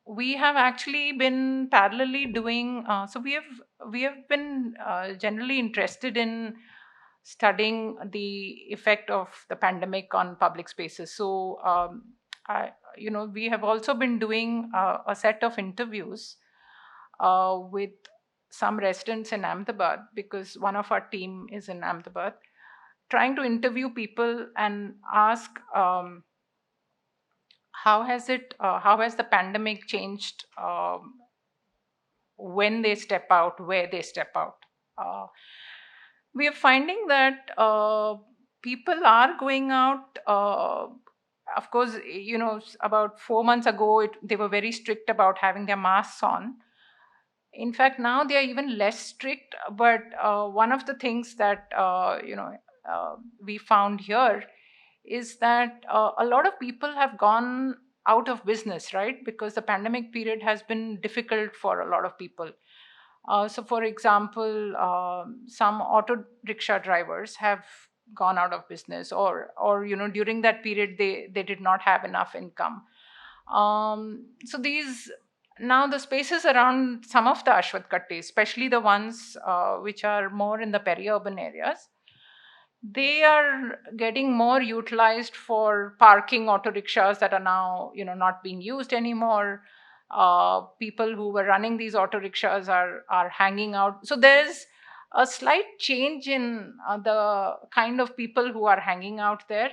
We have actually been parallelly doing. We have been generally interested in studying the effect of the pandemic on public spaces. So, we have also been doing a set of interviews with some residents in Ahmedabad, because one of our team is in Ahmedabad, trying to interview people and ask, how has the pandemic changed when they step out, where they step out. We are finding that people are going out. Of course, about 4 months ago, they were very strict about having their masks on. In fact, now they are even less strict. But one of the things that we found here is that a lot of people have gone out of business, right? Because the pandemic period has been difficult for a lot of people. So, for example, some auto rickshaw drivers have gone out of business, or during that period they did not have enough income. So these now the spaces around some of the Ashwath Kattes, especially the ones which are more in the peri-urban areas, they are getting more utilized for parking auto rickshaws that are now not being used anymore. People who were running these auto rickshaws are hanging out. So there's a slight change in the kind of people who are hanging out there.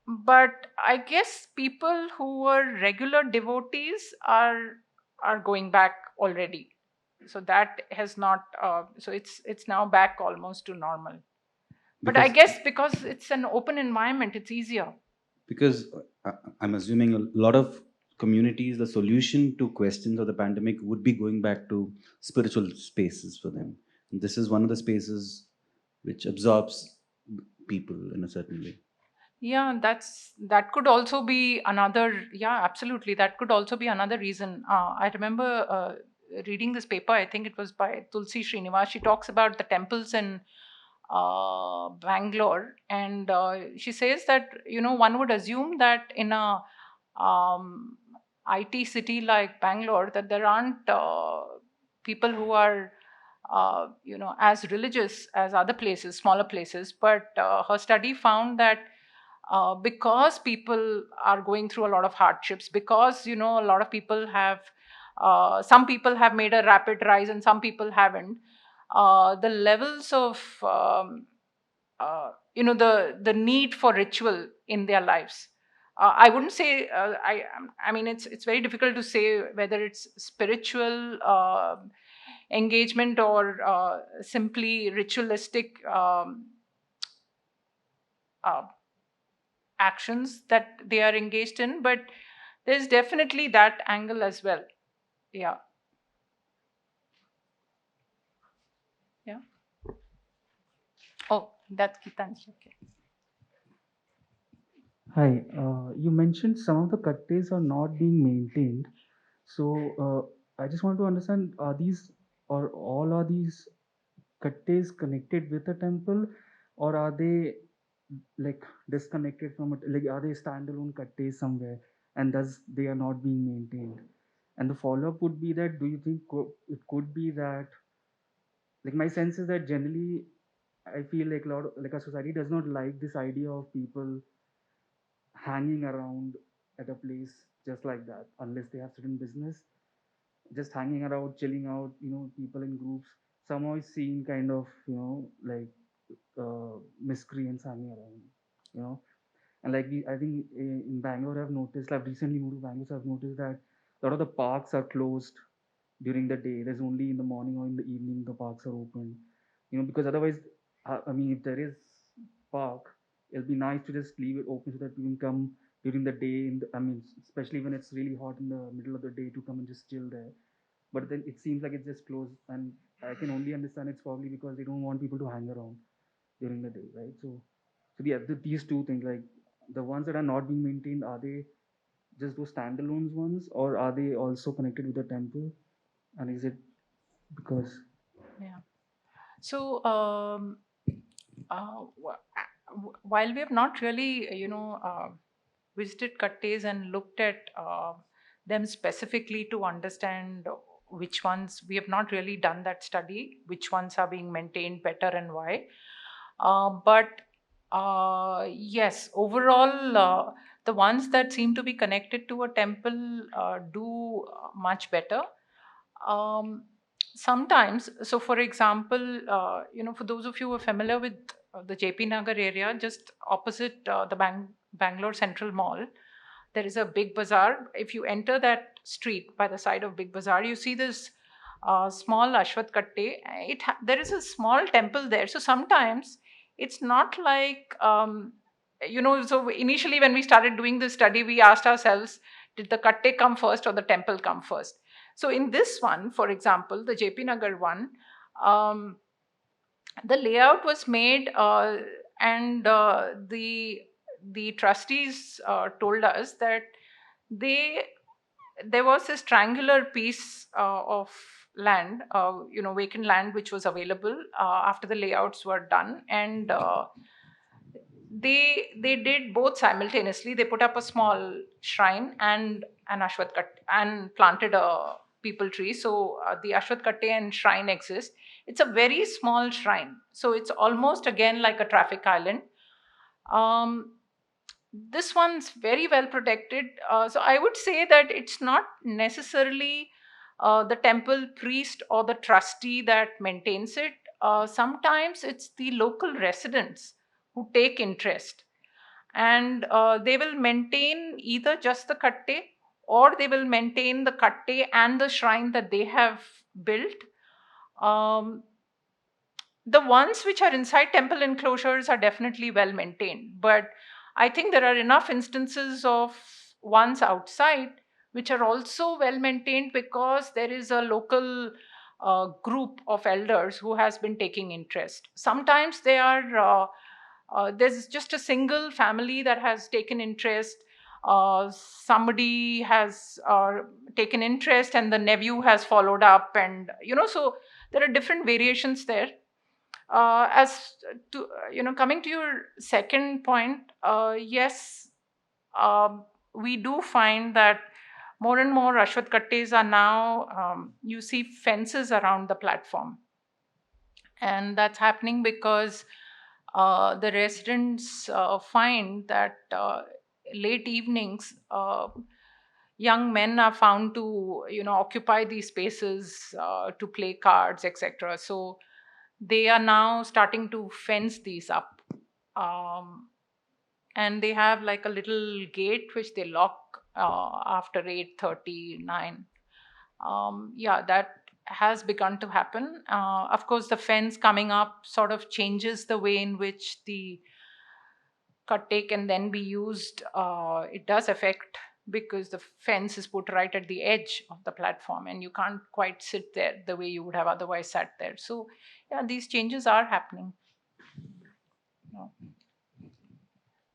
But I guess people who were regular devotees are going back already. So that has not. So it's now back almost to normal. But I Because guess because it's an open environment, it's easier. because I'm assuming a lot of communities, the solution to questions of the pandemic would be going back to spiritual spaces for them. And this is one of the spaces which absorbs people in a certain way. Yeah, that could also be another. Yeah, absolutely. That could also be another reason. I remember reading this paper. I think it was by Tulsi Srinivas. She talks about the temples in Bangalore, and she says that one would assume that in a um, IT city like Bangalore that there aren't people who are as religious as other places, smaller places. But her study found that because people are going through a lot of hardships, because a lot of people have some people have made a rapid rise and some people haven't. The levels of the need for ritual in their lives. I wouldn't say I mean it's very difficult to say whether it's spiritual engagement or simply ritualistic uh, actions that they are engaged in, but there's definitely that angle as well. Yeah. Yeah. Oh, that's Gitanjali. Okay. Hi, you mentioned some of the kattes are not being maintained. So I just want to understand, are these or all are these kattes connected with a temple, or are they like disconnected from it? Like, are they standalone kattes somewhere, and thus they are not being maintained? And the follow up would be that, do you think it could be that, like, my sense is that generally I feel like a lot of, like, a society does not like this idea of people hanging around at a place just like that unless they have certain business. Just hanging around, chilling out, people in groups somehow is seen kind of, like miscreants hanging around, you know and like I think in Bangalore I've noticed, I've recently moved to Bangalore, so I've noticed that a lot of the parks are closed during the day. There's only in the morning or in the evening the parks are open, because otherwise, I mean, if there is park, it'll be nice to just leave it open so that you can come during the day. I mean, especially when it's really hot in the middle of the day, to come and just chill there. But then it seems like it's just closed, and I can only understand it's probably because they don't want people to hang around during the day, right? So yeah, these two things, like the ones that are not being maintained, are they just those standalone ones, or are they also connected with the temple? And is it because Yeah. So while we have not really visited Kattes and looked at them specifically to understand which ones, we have not really done that study, which ones are being maintained better and why. But yes, overall, the ones that seem to be connected to a temple do much better. Um, Sometimes, so for example, for those of you who are familiar with the JP Nagar area, just opposite the Bangalore Central Mall, there is a big bazaar. If you enter that street by the side of Big Bazaar, you see this small Ashwath Katte. There is a small temple there. So sometimes it's not like, so initially when we started doing this study, we asked ourselves, did the Katte come first or the temple come first? So in this one, for example, the JP Nagar one, the layout was made, and the trustees told us that they there was this triangular piece of land, vacant land, which was available after the layouts were done, and they did both simultaneously. They put up a small shrine and an Ashwath Katte and planted a peepul tree. So the Ashwath Katte and shrine exist. It's a very small shrine, so it's almost again like a traffic island. Um, this one's very well protected. So I would say that it's not necessarily the temple priest or the trustee that maintains it. Sometimes it's the local residents who take interest, and they will maintain either just the katte, or they will maintain the katte and the shrine that they have built. Um, the ones which are inside temple enclosures are definitely well maintained, but I think there are enough instances of ones outside which are also well maintained, because there is a local group of elders who has been taking interest. Sometimes there's just a single family that has taken interest. Somebody has taken interest and the nephew has followed up, and so there are different variations there. As to coming to your second point, yes, we do find that more and more Ashwath Kattes are now, you see fences around the platform, and that's happening because the residents find that late evenings, young men are found to occupy these spaces to play cards, etc. So they are now starting to fence these up, um, and they have like a little gate which they lock after 8:39. Yeah, that has begun to happen. Of course, the fence coming up sort of changes the way in which the katte can then be used. It does affect, because the fence is put right at the edge of the platform and you can't quite sit there the way you would have otherwise sat there. So yeah, these changes are happening. Yeah.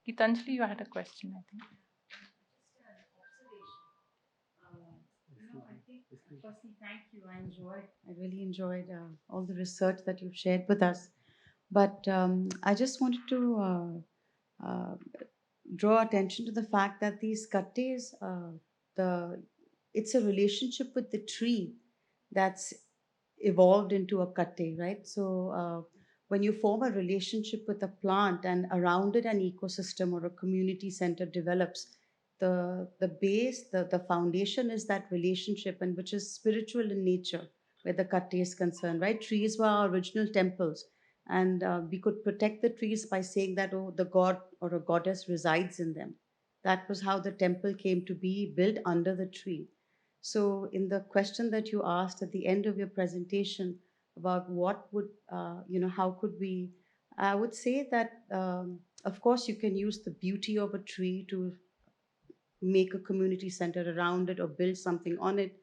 Gitanjali, you had a question, I think. I think, firstly, thank you. I really enjoyed all the research that you've shared with us. But I just wanted to draw attention to the fact that these kattes, it's a relationship with the tree that's evolved into a katte, right? So when you form a relationship with a plant and around it an ecosystem or a community center develops, the base, the foundation is that relationship, and which is spiritual in nature, where the katte is concerned, right? Trees were our original temples, and we could protect the trees by saying that, oh, the god or a goddess resides in them. That was how the temple came to be, built under the tree. So in the question that you asked at the end of your presentation about what would how could we, I would say that of course you can use the beauty of a tree to make a community center around it or build something on it.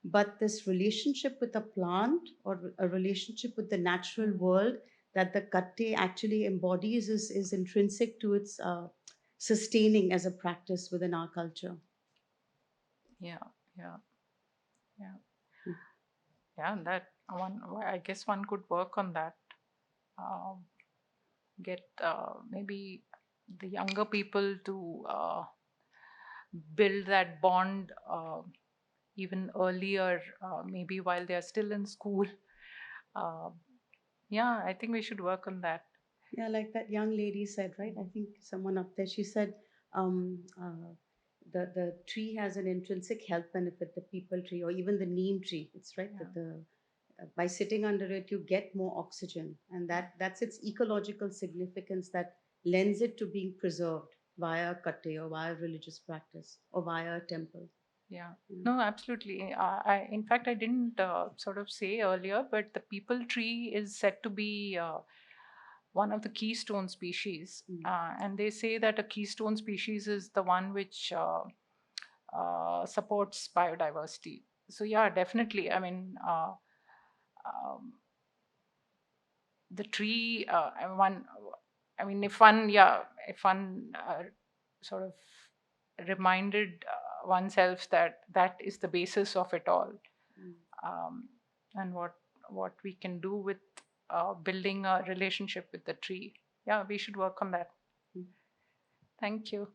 But this relationship with a plant or a relationship with the natural world that the katte actually embodies is intrinsic to its sustaining as a practice within our culture. Yeah, yeah, yeah, yeah. That one, I guess one could work on that. Get maybe the younger people to build that bond even earlier, maybe while they are still in school. Uh, yeah, I think we should work on that. Yeah, like that young lady said, right? I think someone up there, she said, um, uh, the tree has an intrinsic health benefit, the people tree or even the neem tree. It's right Yeah. that the by sitting under it, you get more oxygen, and that's its ecological significance that lends it to being preserved via katte or via religious practice or via a temple. Yeah. No, absolutely. In fact, I didn't sort of say earlier, but the peepul tree is said to be one of the keystone species. And they say that a keystone species is the one which supports biodiversity. So, yeah, definitely. I mean, um, the tree, if one sort of reminded oneself that that is the basis of it all, um, and what we can do with building a relationship with the tree. Yeah, we should work on that. Thank you.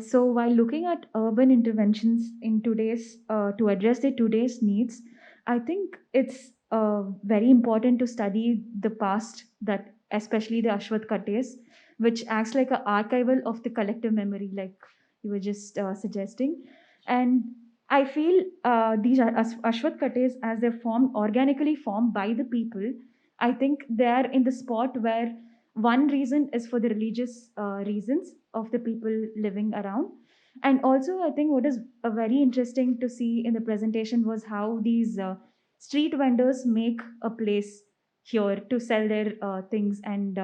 So while looking at urban interventions in today's to address the today's needs, I think it's very important to study the past, that especially the Ashwath Kattes, which acts like an archival of the collective memory, like you were just suggesting. And I feel these are Ashwath Kattes, as they're formed organically formed by the people, I think they are in the spot where one reason is for the religious reasons of the people living around. And also, I think what is very interesting to see in the presentation was how these street vendors make a place here to sell their things. And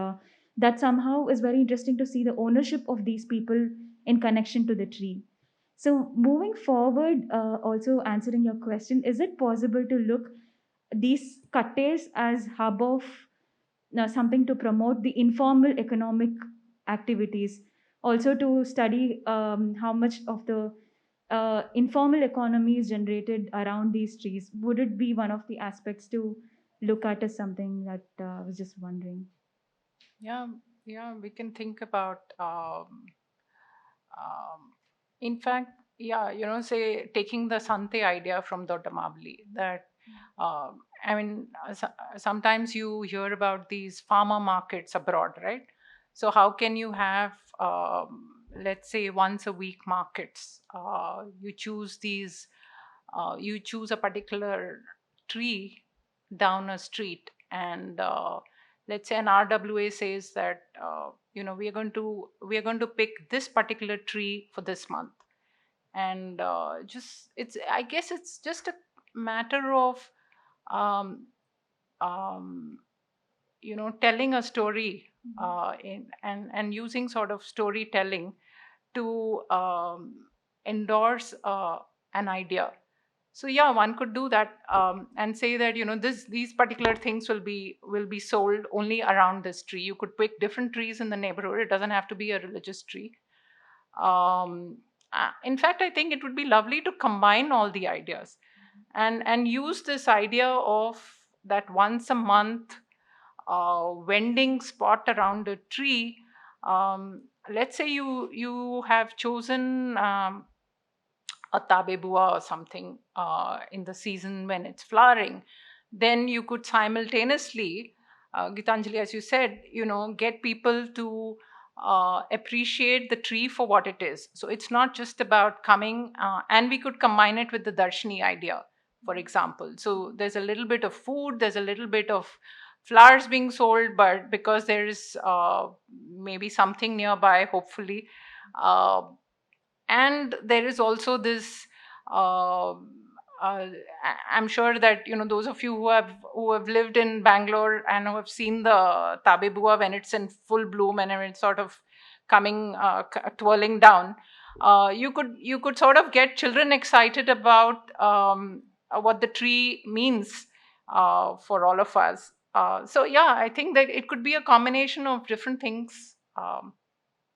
that somehow is very interesting to see the ownership of these people in connection to the tree. So, moving forward, also answering your question, is it possible to look these kattes as hub of something to promote the informal economic activities, also to study how much of the informal economy is generated around these trees? Would it be one of the aspects to look at as something that I was just wondering? Yeah, yeah, we can think about. In fact, yeah, say taking the Sante idea from Dr. Mabli, that sometimes you hear about these farmer markets abroad, right? So how can you have, let's say, once a week markets? You choose a particular tree down a street, and let's say an RWA says that we are going to pick this particular tree for this month, and just it's I guess it's just a matter of um, um, telling a story, and using sort of storytelling to endorse an idea. So yeah, one could do that, and say that these particular things will be sold only around this tree. You could pick different trees in the neighborhood. It doesn't have to be a religious tree. In fact, I think it would be lovely to combine all the ideas, and use this idea of that once a month vending spot around a tree. Let's say you have chosen a tabebua or something in the season when it's flowering. Then you could simultaneously, Gitanjali, as you said, get people to appreciate the tree for what it is. So it's not just about coming, and we could combine it with the Darshani idea, for example. So there's a little bit of food, there's a little bit of flowers being sold, but because there is maybe something nearby, hopefully. Uh, and there is also this uh, I'm sure that those of you who have lived in Bangalore and who have seen the tabebua when it's in full bloom and when it's sort of coming twirling down. You could sort of get children excited about what the tree means for all of us. So yeah, I think that it could be a combination of different things.